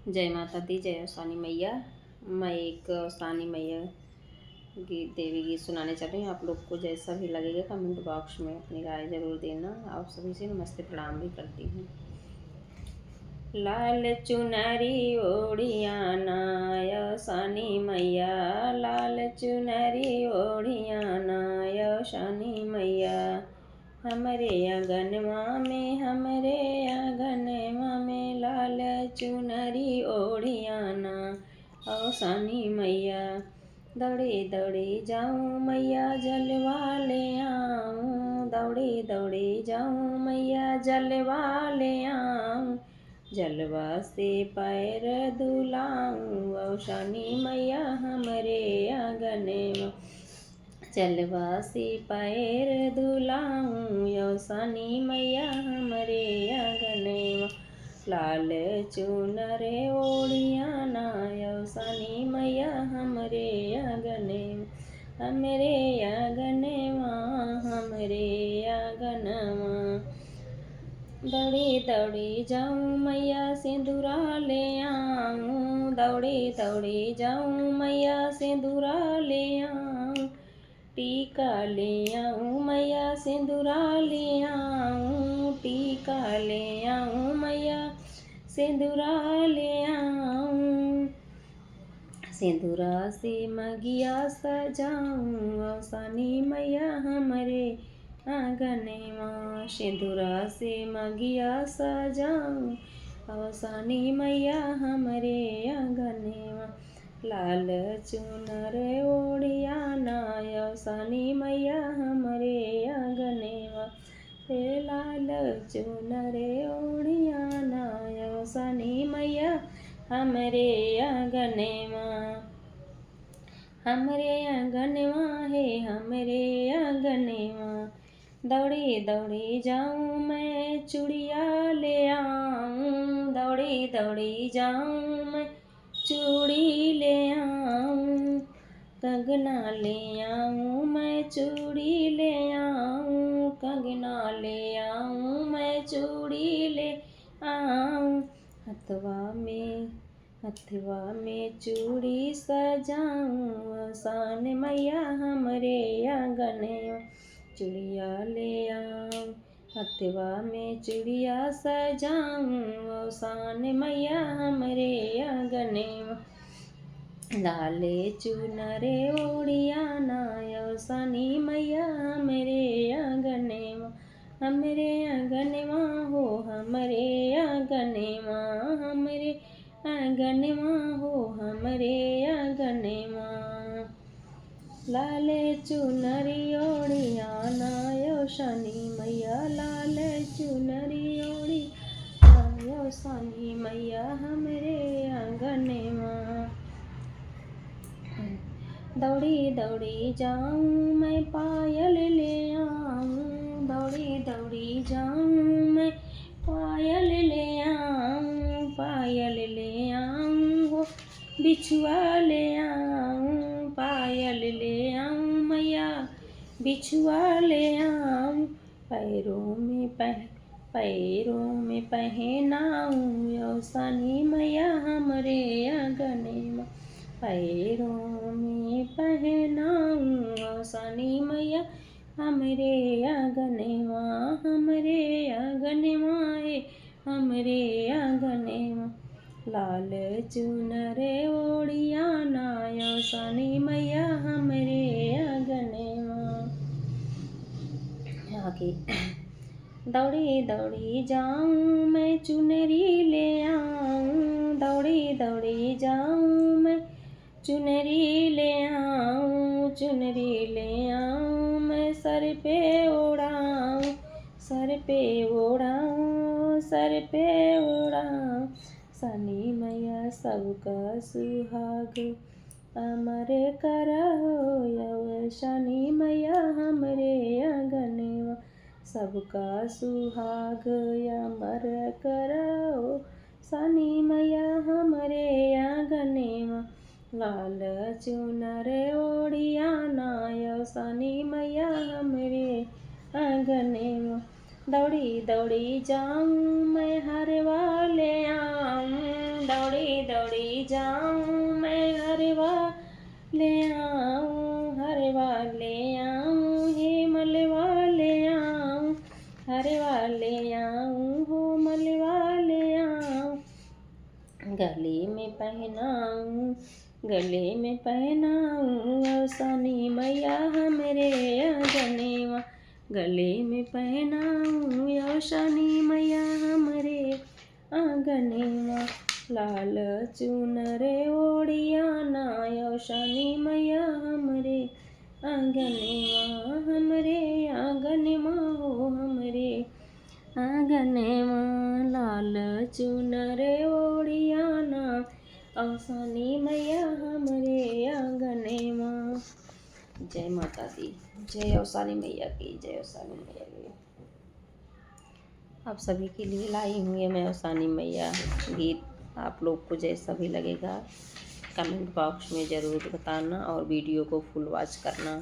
जय माता दी, जय अवसानी मैया। मैं एक अवसानी मैया गीत देवी गीत सुनाने चल रही हूँ। आप लोग को जैसा भी लगेगा कमेंट बॉक्स में अपनी राय ज़रूर देना। आप सभी से नमस्ते प्रणाम भी करती हूँ। लाल चुनरी ओढ़ियाना अवसानी मैया, लाल चुनरी ओढ़ियाना अवसानी मैया। हमरे आंगनवा में लाल चुनरी ओढ़ियाना अवसानी मैया। दौड़े दौड़े जाऊँ मैया जलवा ले आऊँ, दौड़े दौड़े जाऊँ मैया जलवा ले आऊँ। जलवा से पैर दुलाऊँ अवसानी मैया हमरे आंगन में, जलवा से पैर दुलाऊँ अवसानी मैया हमरे आंगन में। लाल चुनर ओढ़ियाना अवसानी मैया हमरे आंगन में, हमरे आंगन हमरे आंगन। दौड़े दौड़े जाऊँ मैया सिंदूरा ले आऊँ, दौड़े दौड़े जाऊँ मैया सिंदूरा ले आऊँ। टीका ले आऊँ मैया सिंदूरा ले आऊँ, टीका ले आऊँ मैया सिंदूरा ले आऊँ। सिंदूरा से मगिया सजाऊँ अवसानी मैया हमरे आंगन में, सिंदूरा से मगिया सजाऊँ अवसानी मैया हमरे आंगन में। लाल चुनर ओढ़ियाना अवसानी मैया हमरे आंगन में, लाल चुनर ओढ़ियाना अवसानी मैया हमरे आंगन में, हमरे आंगन है हमरे आंगन में। दौड़े दौड़े जाऊँ मैं चूड़िया ले आऊँ, दौड़े दौड़े जाऊँ मैं चूड़ी ले आऊँ। कंगना ले आऊँ मैं चूड़ी ले आऊँ, कंगना ले आऊँ मैं चूड़ी ले आऊँ। हथवा में चूड़ी सजाऊँ अवसान मैया हमरे आंगन में, चूड़िया ले आऊँ। हथवा में चूड़िया सजाऊँ अवसान मैया हमरे आंगन में। लाल चुनर ओढ़ियाना अवसानी मैया हमरे आंगन में, हमरे आंगन में हो हमरे आंगन में, हमरे आंगन में हो हमरे आंगन में। लाल चुनरी ओढ़ियाना अवसानी मैया, लाल चुनरी ओढ़ियाना अवसानी मैया हमरे आंगन में। दौड़ी दौड़ी जाऊँ मैं पायल ले आऊँ, दौड़ी दौड़ी जाऊँ मैं पायल ले आऊँ, पायल ले आऊँ हो बिछुआ ले आऊँ, पायल ले आऊँ मैया बिछुआ ले आऊँ। पैरों में पहनाऊँ अवसानी मैया हमरे आंगन में, पैरों में पहनाऊँ अवसानी मैया हमरे आंगन में, हमरे आंगन में हमरे आंगन में। लाल चुनर ओढ़ियाना अवसानी मैया हमरे आंगन में। आगे दौड़ी दौड़ी जाऊँ मैं चुनरी ले आऊँ, दौड़ी दौड़ी जाऊँ मैं चुनरी ले आऊँ, चुनरी ले आऊँ मैं सर पे ओढ़ाऊँ, सर पे ओढ़ाऊँ, सर पे ओढ़ाऊँ। सनी मैया सबका सुहाग अमर करहो अवसानी मैया हमरे आंगन में, सबका सुहाग अमर करहो सनी मैया हमरे आंगन में। लाल चुनर ओढ़ियाना अवसानी मैया हमरे आंगन में, दौड़ी दौड़ी जाऊँ मैं हरवा ले आऊँ, दौड़ी दौड़ी जाऊं मैं हरवा ले आऊं, हरवा ले आऊं, हे मलवा ले आऊं, हरवा ले आऊं, हो मलवा ले आऊं, गले में पहनाऊं, गले में पहनाऊं, औसानी मैया हमरे आंगनवा, गले में पहनाऊं, औसानी मैया हमरे आंगनवा, लाल चुनर ओढ़ियाना, औसानी मैया हमरे आंगनवा, हमरे आंगनवा हो हमरे आंगनवा, लाल चुनर ओढ़ियाना, औसानी मैया हमरे आंगनवा। जय माता दी, जय औसानी मैया की, जय औसानी मैया की। आप सभी के लिए लाई हूँ ये मैं औसानी मैया गीत। आप लोग को जैसा भी लगेगा कमेंट बॉक्स में ज़रूर बताना और वीडियो को फुल वॉच करना।